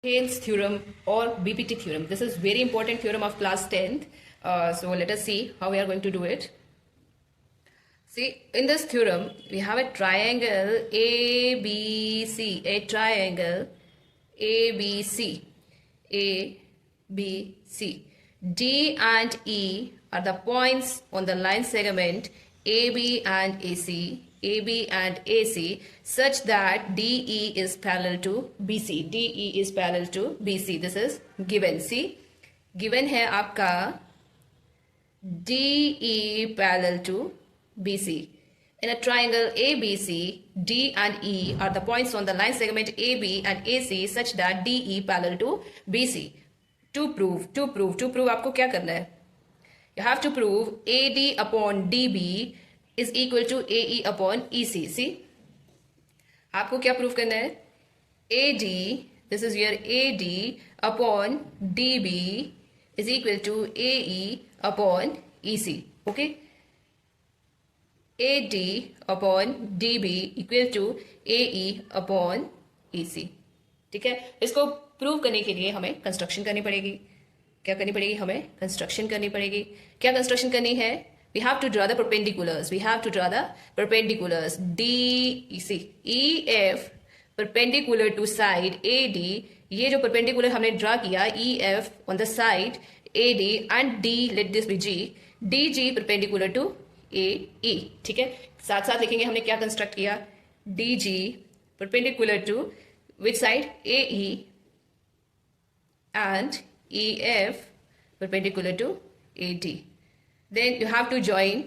Hale's theorem or BPT theorem. This is very important theorem of class 10th. So let us see how we are going to do it. See, in this theorem, we have a triangle ABC, a triangle ABC, ABC. D and E are the points on the line segment AB and AC, AB and AC, such that DE is parallel to BC. DE is parallel to BC. This is given. See, given है आपका DE parallel to BC. In a triangle ABC, D and E are the points on the line segment AB and AC such that DE parallel to BC. To prove आपको क्या करना है? You have to prove AD upon DB is equal to AE upon EC. See? आपको क्या prove करना है? AD, this is your AD upon DB is equal to AE upon EC. Okay? AD upon DB equal to AE upon EC. ठीक है, इसको prove करने के लिए हमें कंस्ट्रक्शन करनी पड़ेगी. क्या करनी पड़ेगी? हमें कंस्ट्रक्शन करनी पड़ेगी. क्या कंस्ट्रक्शन करनी है? We have to draw the perpendiculars. We have to draw the perpendiculars. DEC, EF perpendicular to side AD. ये जो perpendicular हमने ड्रा किया EF on the side AD and D, let this be G. DG perpendicular to AE. ठीक है, साथ साथ लिखेंगे हमने क्या कंस्ट्रक्ट किया. DG perpendicular to which side? AE and EF perpendicular to AD. Then you have to join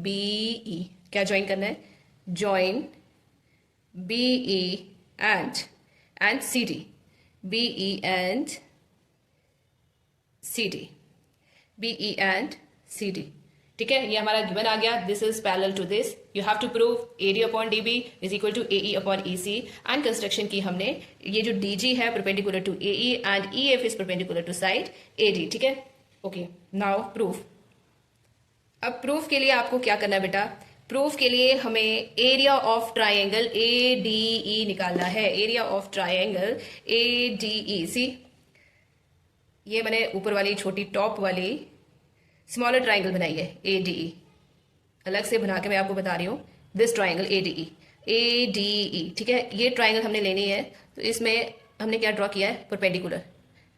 BE. क्या join करना है? Join BE and CD. BE and CD. BE and CD. ठीक है, ये हमारा गिवन आ गया. This is parallel to this. You have to prove AD upon DB is equal to AE upon EC. And construction की हमने, ये जो DG है perpendicular to AE and EF is perpendicular to side AD. ठीक है, okay. Now proof. अब proof के लिए आपको क्या करना है बेटा? प्रूफ के लिए हमें एरिया ऑफ ट्राइंगल ADE निकालना है. Area of triangle ADE. सी, ये मैंने ऊपर वाली छोटी टॉप वाली स्मॉलर ट्राइंगल बनाई है ADE. अलग से बना के मैं आपको बता रही हूँ. This triangle ADE. ठीक है, ये ट्राइंगल हमने लेनी है. तो इसमें हमने क्या ड्रॉ किया है? Perpendicular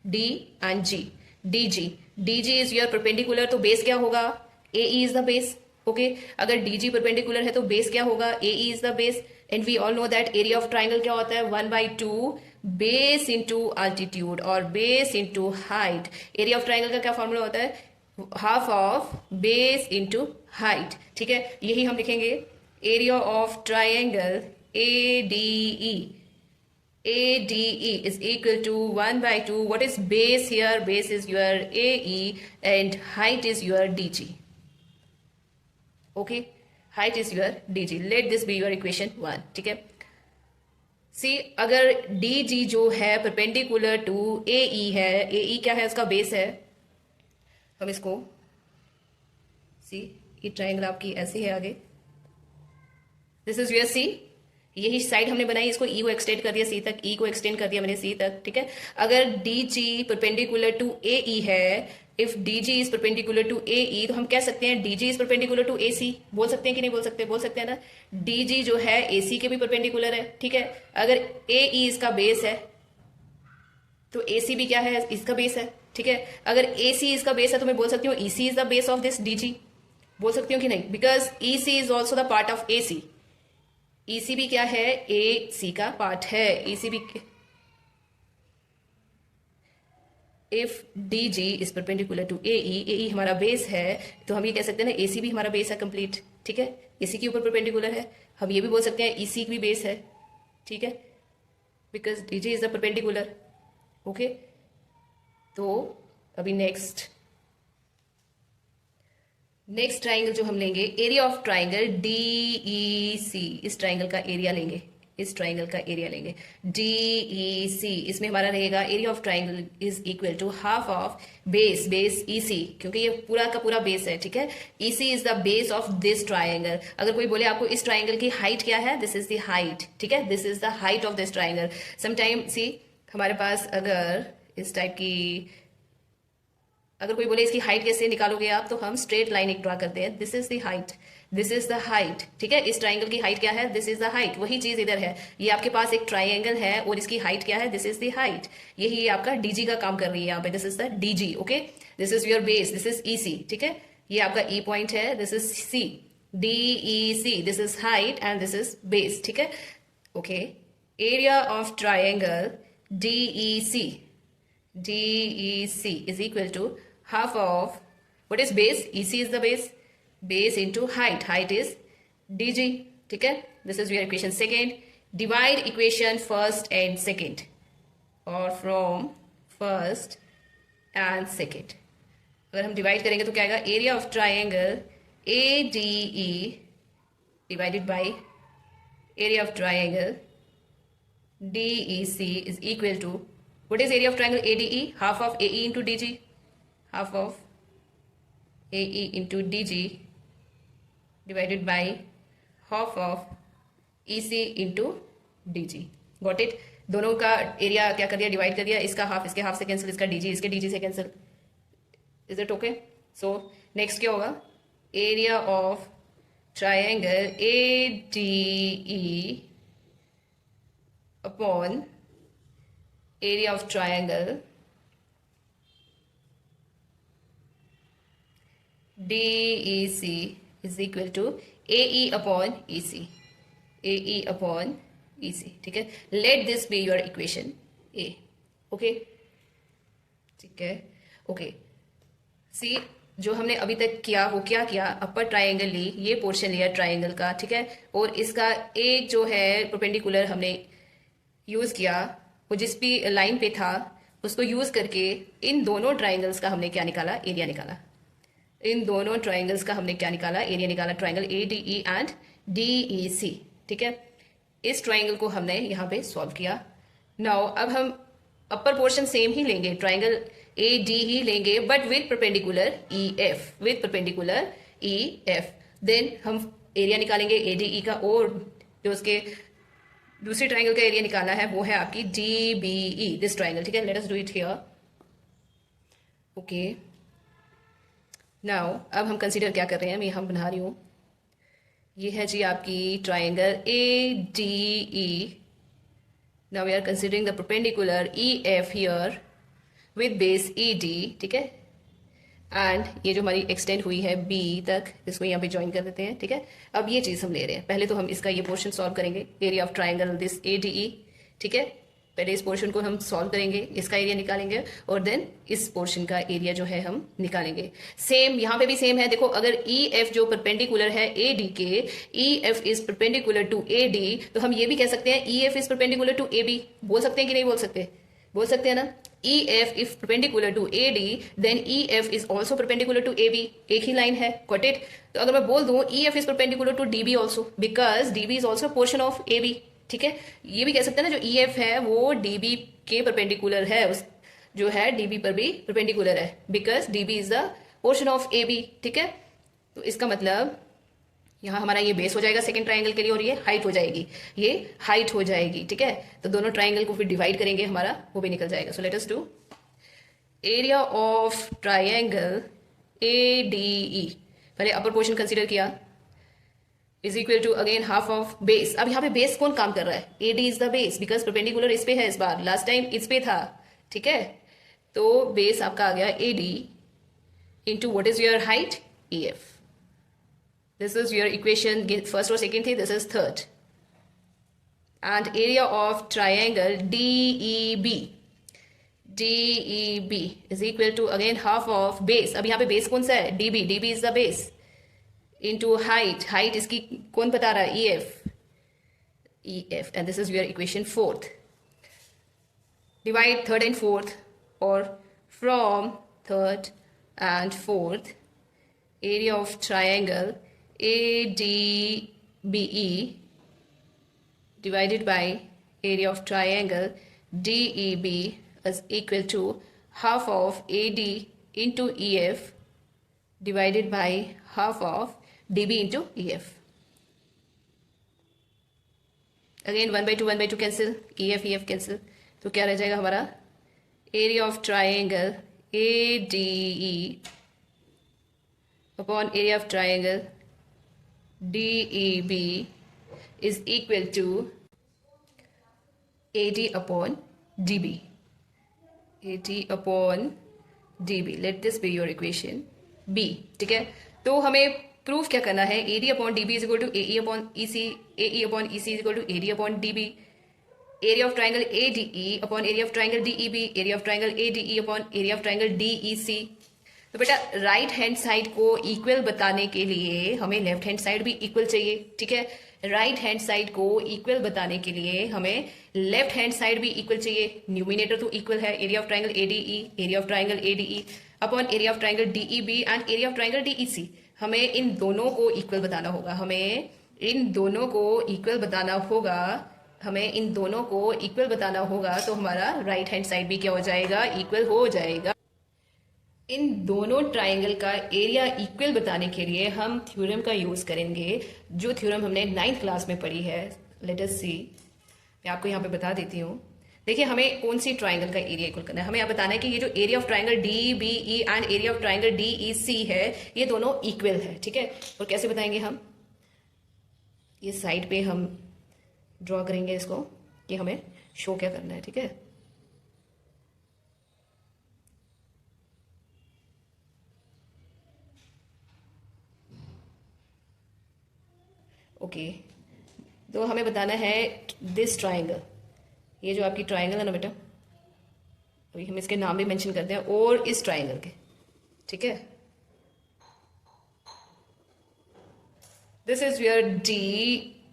D and G. DG is your perpendicular. तो बेस क्या होगा? AE is the base. Okay, अगर DG परपेंडिकुलर है तो बेस क्या होगा? AE is the base. And we all know that area of triangle क्या होता है? 1/2 बेस इंटू अल्टीट्यूड और base into height. Area of triangle का क्या फॉर्मूला होता है? Half of base into height. ठीक है, यही हम लिखेंगे. Area of triangle ADE is equal to 1/2. What is base here? Base is your AE and height is your DG. Okay, height is your DG. Let this be your equation 1. ठीक है. See, अगर DG जो है perpendicular to AE है, AE क्या है? उसका base है. हम इसको सी, ये ट्राइंगल आपकी ऐसी है आगे. This is your C. यही साइड हमने बनाई. इसको E को एक्सटेंड कर दिया C तक. E को एक्सटेंड कर दिया मैंने C तक. ठीक है, अगर DG परपेंडिकुलर टू AE है, if DG is perpendicular to AE, तो हम कह सकते हैं DG is perpendicular to AC. बोल सकते हैं कि नहीं बोल सकते? बोल सकते हैं ना. DG जो है AC के भी परपेंडिकुलर है. ठीक है, अगर AE इसका बेस है तो AC भी क्या है? इसका बेस है. ठीक है, अगर AC इसका बेस है तो मैं बोल सकती हूँ EC is the base of this DG. बोल सकती हूँ कि नहीं? Because EC is also the part of AC. EC भी क्या है? AC का पार्ट है. EC भी. If DG is perpendicular to AE हमारा बेस है, तो हम ये कह सकते हैं ना AC भी हमारा बेस है कंप्लीट. ठीक है, AC के ऊपर परपेंडिकुलर है. हम ये भी बोल सकते हैं EC भी बेस है. ठीक है, because DG is the perpendicular. Okay, तो अभी नेक्स्ट ट्राइंगल जो हम लेंगे, एरिया ऑफ ट्राइंगल DEC. इस ट्राइंगल का एरिया लेंगे. DEC. इसमें हमारा रहेगा area of triangle is equal to half of base EC, क्योंकि ये पूरा का पूरा बेस है. ठीक है, EC is the base of this triangle. अगर कोई बोले आपको इस ट्राइंगल की हाइट क्या है, दिस इज द हाइट. ठीक है, this is the height of this triangle. Sometimes हमारे पास अगर इस टाइप की, अगर कोई बोले इसकी हाइट कैसे निकालोगे आप, तो हम स्ट्रेट लाइन एक ड्रा करते हैं। This is the height, this is the height, ठीक है। इस ट्राइंगल की हाइट क्या है, दिस इज द हाइट। वही चीज इधर है, ये आपके पास एक ट्राइंगल है और इसकी हाइट क्या है, दिस इज द हाइट। यही आपका डीजी का काम कर रही है यहाँ पे, this is the DG, okay. This is your base, this is E C, ठीक है। ये आपका ई पॉइंट है, this is C, D E C, this is height and this is base, ठीक है, okay. Area of triangle DEC, DEC is equal to half of, what is base, EC is the base into height, height is DG, ठीक है। This is your equation second. Divide equation first and second, or from first and second. अगर हम divide करेंगे तो क्या आएगा, area of triangle ADE divided by area of triangle DEC is equal to, what is area of triangle ADE? Half of AE into DG, half of AE into DG divided by half of EC into DG. Got it? दोनों का area क्या कर दिया, divide कर दिया। इसका half इसके half से कैंसिल, इसका DG इसके DG से cancel. Is it okay? So next क्या होगा, area of triangle ADE upon area of triangle DEC is equal to AE upon EC, AE upon EC, ठीक है। Let this be your equation A, okay, ठीक है, okay. सी, जो हमने अभी तक किया वो क्या किया, अपर ट्राइंगल ली, ये पोर्शन लिया ट्राइंगल का, ठीक है, और इसका एक जो है परपेंडिकुलर हमने यूज किया, वो जिस भी लाइन पे था उसको यूज करके इन दोनों ट्राइंगल्स का हमने क्या निकाला, एरिया निकाला। इन दोनों ट्राइंगल्स का हमने क्या निकाला, एरिया निकाला, ट्राइंगल ADE एंड DEC, ठीक है। इस ट्राइंगल को हमने यहाँ पे सॉल्व किया। नाउ अब हम अपर पोर्शन सेम ही लेंगे, ट्राइंगल AD ही लेंगे, but with perpendicular EF, with perpendicular EF। Then हम एरिया निकालेंगे ADE का, और जो उसके दूसरी ट्राइंगल का एरिया निकाला है वो है आपकी DBE, दिस ट्राइंगल, ठीक है। Late us do it here, okay. Now अब हम कंसीडर क्या कर रहे हैं, मैं यहाँ बना रही हूँ, ये है जी आपकी triangle ADE। Now we are considering the perpendicular EF here with base ED, ठीक है। एंड ये जो हमारी एक्सटेंड हुई है B तक, इसको यहाँ पे ज्वाइन कर देते हैं, ठीक है। अब ये चीज़ हम ले रहे हैं, पहले तो हम इसका ये पोर्शन सॉल्व करेंगे, area of triangle this ADE, ठीक है। पहले इस पोर्शन को हम सॉल्व करेंगे, इसका एरिया निकालेंगे, और देन इस पोर्शन का एरिया जो है हम निकालेंगे। सेम यहाँ पे भी सेम है, देखो अगर EF जो परपेंडिकुलर है AD के, EF is perpendicular to AD, तो हम ये भी कह सकते हैं EF is perpendicular to AB। बोल सकते हैं कि नहीं बोल सकते, बोल सकते हैं ना। EF if perpendicular to AD, then EF is also perpendicular to AB, एक ही लाइन है, got it? तो अगर मैं बोल दूं EF is perpendicular to DB also, because DB is also a portion of AB, ठीक है। ये भी कह सकते हैं ना, जो EF है वो DB के परपेंडिकुलर है, उस जो है DB पर भी परपेंडिकुलर है, because DB is the portion of AB, ठीक है। तो इसका मतलब यहाँ हमारा ये बेस हो जाएगा सेकंड ट्राइंगल के लिए, और ये हाइट हो जाएगी, ये हाइट हो जाएगी, ठीक है। तो दोनों ट्राइंगल को फिर डिवाइड करेंगे, हमारा वो भी निकल जाएगा। So let us do area of triangle ADE, पहले अपर पोर्शन कंसीडर किया, is equal to again half of base. अब यहाँ पे बेस कौन काम कर रहा है, AD is the base, because perpendicular इस पे है, इस बार लास्ट टाइम इस पे था, ठीक है। तो बेस आपका आ गया AD into what is your height EF। This is your equation, first or second thing, this is third. And area of triangle DEB, DEB is equal to again half of base. अब यहाँ पे base कौन सा है, DB, DB is the base, into height, height इसकी कौन बता रहा है, EF, and this is your equation fourth. Divide third and fourth, or from third and fourth, area of triangle ADBE divided by area of triangle DEB is equal to half of AD into EF divided by half of DB into EF. Again 1 by 2 cancel, EF cancel, तो क्या रह जाएगा हमारा area of triangle A D E upon area of triangle D E B is equal to AD upon DB. AD upon DB. Let this be your equation B. ठीक है, तो हमें proof क्या करना है? AD upon DB is equal to AE upon EC. AE upon EC is equal to AD upon DB. Area of triangle ADE upon area of triangle DEB. Area of triangle ADE upon area of triangle DEC. तो बेटा right hand side को equal बताने के लिए हमें left hand side भी equal चाहिए. ठीक है, राइट हैंड साइड को इक्वल बताने के लिए हमें लेफ्ट हैंड साइड भी इक्वल चाहिए. न्यूमिनेटर तो इक्वल है, area of triangle ADE, area of triangle ADE upon area of triangle DEB and area of triangle DEC. हमें इन दोनों को इक्वल बताना होगा. हमें इन दोनों को इक्वल बताना होगा. हमें इन दोनों को इक्वल बताना होगा. तो हमारा राइट हैंड साइड भी क्या हो जाएगा? इक्वल हो जाएगा. इन दोनों ट्राइंगल का एरिया इक्वल बताने के लिए हम थ्योरम का यूज करेंगे, जो थ्योरम हमने 9th क्लास में पढ़ी है. लेट अस सी, मैं आपको यहाँ पे बता देती हूँ. देखिए, हमें कौन सी ट्राइंगल का एरिया इक्वल करना है. हमें यहाँ बताना है कि ये जो area of triangle D B E and area of triangle D E C है, ये दोनों इक्वल है. ठीक है, और कैसे बताएंगे हम? ये साइड पे हम ड्रॉ करेंगे इसको कि हमें शो क्या करना है. ठीक है, ओके. तो हमें बताना है दिस ट्राइंगल, ये जो आपकी ट्राइंगल है ना बेटा, अभी हम इसके नाम भी मेंशन करते हैं, और इस ट्राइंगल के. ठीक है, this is your D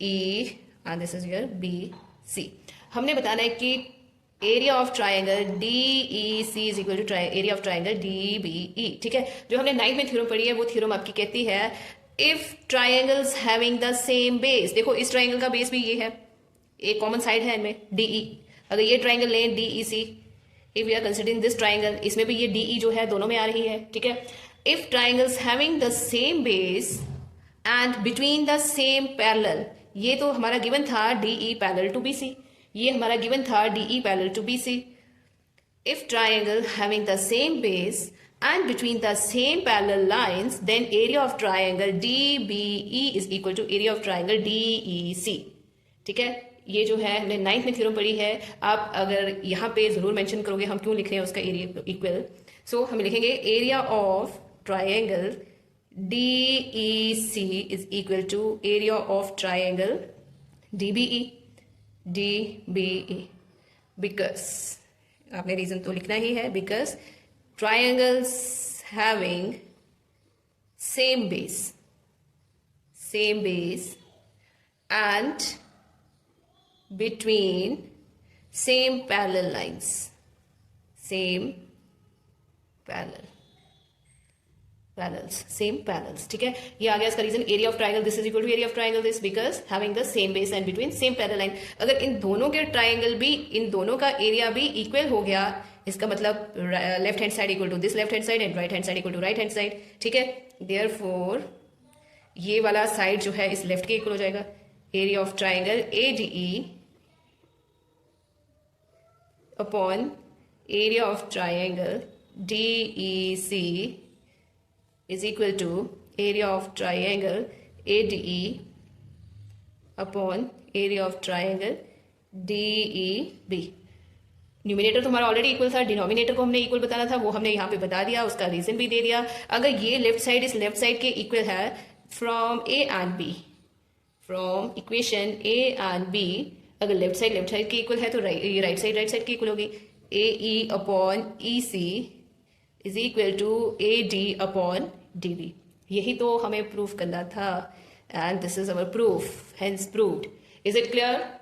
E and this is your B C. हमने बताना है कि area of triangle D E C is equal to area of triangle D B E. ठीक है, जो हमने 9th में थ्योरम पढ़ी है वो थ्योरम आपकी कहती है if triangles having the same base. देखो, इस ट्राइंगल का बेस भी ये है, एक कॉमन साइड है इनमें डीई. अगर ये ट्राइंगल लें D E C, if we are considering this triangle, इसमें भी ये डीई जो है दोनों में आ रही है. ठीक है, if triangles having the same base and between the same parallel, ये तो हमारा गिवन था डीई पैरेलल टू बीसी, ये हमारा गिवन था D E parallel to B C. If triangle having the same base and between the same parallel lines, then area of triangle DBE is equal to area of triangle DEC. ठीक है, ये जो है हमने 9th में थ्योरम पढ़ी है. आप अगर यहाँ पे जरूर मेंशन करोगे हम क्यों लिख रहे हैं उसका एरिया इक्वल. सो हम लिखेंगे area of triangle DEC is equal to area of triangle DBE. Because आपने रीजन तो लिखना ही है, because triangles having same base and between same parallel lines, same parallels. ठीक है, ये आ गया इसका reason. Area of triangle this is equal to area of triangle this, because having the same base and between same parallel line. अगर इन दोनों के ट्राइंगल भी, इन दोनों का एरिया भी इक्वल हो गया, इसका मतलब left hand side equal to this left hand side and right hand side equal to right hand side. ठीक है, देयरफॉर ये वाला साइड जो है इस लेफ्ट के इक्वल हो जाएगा. Area of triangle ADE upon area of triangle DEC is equal to area of triangle ADE upon area of triangle DEB. Numerator तो हमारा ऑलरेडी इक्वल था, डिनोमिनेटर को हमने इक्वल बताना था, वो हमने यहाँ पे बता दिया, उसका रीजन भी दे दिया. अगर ये लेफ्ट साइड इस लेफ्ट साइड के इक्वल है from A and B, from equation A and B, अगर लेफ्ट साइड के इक्वल है तो राइट साइड के इक्वल होगी. AE upon EC is equal to AD upon DB. यही तो हमें प्रूफ करना था, and this is our proof, hence proved. Is it clear?